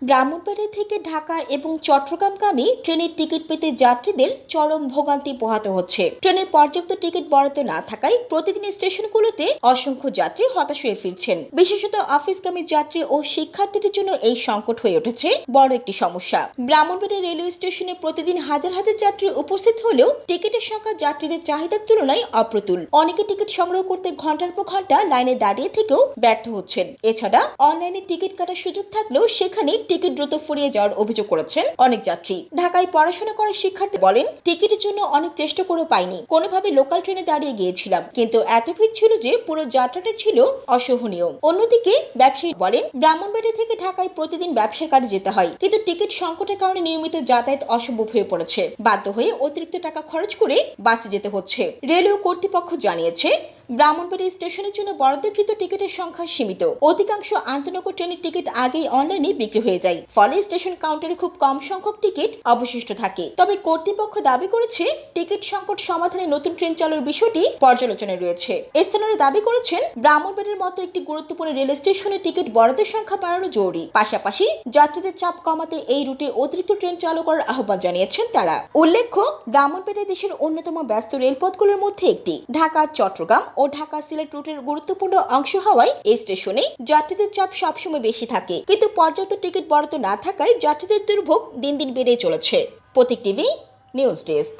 ব্রাহ্মণবাড়িয়া থেকে ঢাকা এবং চট্টগ্রামগামী ট্রেনের টিকিট পেতে যাত্রীদের চরম ভোগান্তি পোহাতে হচ্ছে। ট্রেনের পর্যাপ্ত টিকিট বরাদ্দ না থাকায় প্রতিদিন স্টেশনগুলোতে অসংখ্য যাত্রী হতাশ হয়ে ফিরছেন। বিশেষত অফিসগামী যাত্রী ও শিক্ষার্থীদের জন্য এই সংকট হয়ে উঠেছে বড় একটি সমস্যা। ব্রাহ্মণবাড়িয়া রেলওয়ে স্টেশনে প্রতিদিন হাজার হাজার যাত্রী উপস্থিত হলেও টিকিটের সংখ্যা যাত্রীদের চাহিদার তুলনায় অপ্রতুল। অনেকে টিকিট সংগ্রহ করতে ঘন্টার পর ঘন্টা লাইনে দাঁড়িয়ে থেকেও ব্যর্থ হচ্ছেন। এছাড়া অনলাইনে টিকিট কাটার সুযোগ থাকলেও সেখানে টিকিট দ্রুত ফুরিয়ে যাওয়ার অভিযোগ করেছেন অনেক যাত্রী। ঢাকায় পড়াশোনা করা শিক্ষার্থী বলেন, টিকিটের জন্য অনেক চেষ্টা করেও পাইনি। কোনোভাবে লোকাল ট্রেনে দাঁড়িয়ে গিয়েছিলাম, কিন্তু এত ভিড় ছিল যে পুরো যাত্রাটা ছিল অসহনীয়। অন্যদিকে ব্যবসায়ী বলেন, ব্রাহ্মণবাড়িয়া থেকে ঢাকায় প্রতিদিন ব্যবসার কাজে যেতে হয়, কিন্তু টিকিট সংকটের কারণে নিয়মিত যাতায়াত অসম্ভব হয়ে পড়েছে। বাধ্য হয়ে অতিরিক্ত টাকা খরচ করে বাসে যেতে হচ্ছে। রেলওয়ে কর্তৃপক্ষ জানিয়েছে, ব্রাহ্মণবাড়িয়া স্টেশনের জন্য বরাদ্দকৃত টিকিটের সংখ্যা সীমিত। অধিকাংশ আন্তনগর ট্রেনের টিকিট আগেই অনলাইনে বিক্রি হয়ে যায়, ফলে স্টেশন কাউন্টারে খুব কম সংখ্যক টিকিট অবশিষ্ট থাকে। তবে কর্তৃপক্ষ দাবি করেছে, টিকিট সংকট সমাধানে নতুন ট্রেন চালুর বিষয়টি পর্যালোচনায় রয়েছে। স্থানীয়রা দাবি করেছেন, ব্রাহ্মণবাড়িয়ার মতো একটি গুরুত্বপূর্ণ রেল স্টেশনে টিকিট বরাদ্দের সংখ্যা বাড়ানো জরুরি। পাশাপাশি যাত্রীদের চাপ কমাতে এই রুটে অতিরিক্ত ট্রেন চালু করার আহ্বান জানিয়েছেন তারা। উল্লেখ্য, ব্রাহ্মণবাড়িয়া দেশের অন্যতম ব্যস্ত রেলপথগুলোর মধ্যে একটি। ঢাকা চট্টগ্রাম ও ঢাকা সিলেট রুটের গুরুত্বপূর্ণ অংশ হওয়ায় এই স্টেশনে যাত্রীদের চাপ সবসময় বেশি থাকে, কিন্তু পর্যাপ্ত টিকিট বরাদ্দ না থাকায় যাত্রীদের দুর্ভোগ দিন দিন বেড়েই চলেছে। প্রতীক টিভি নিউজ ডেস্ক।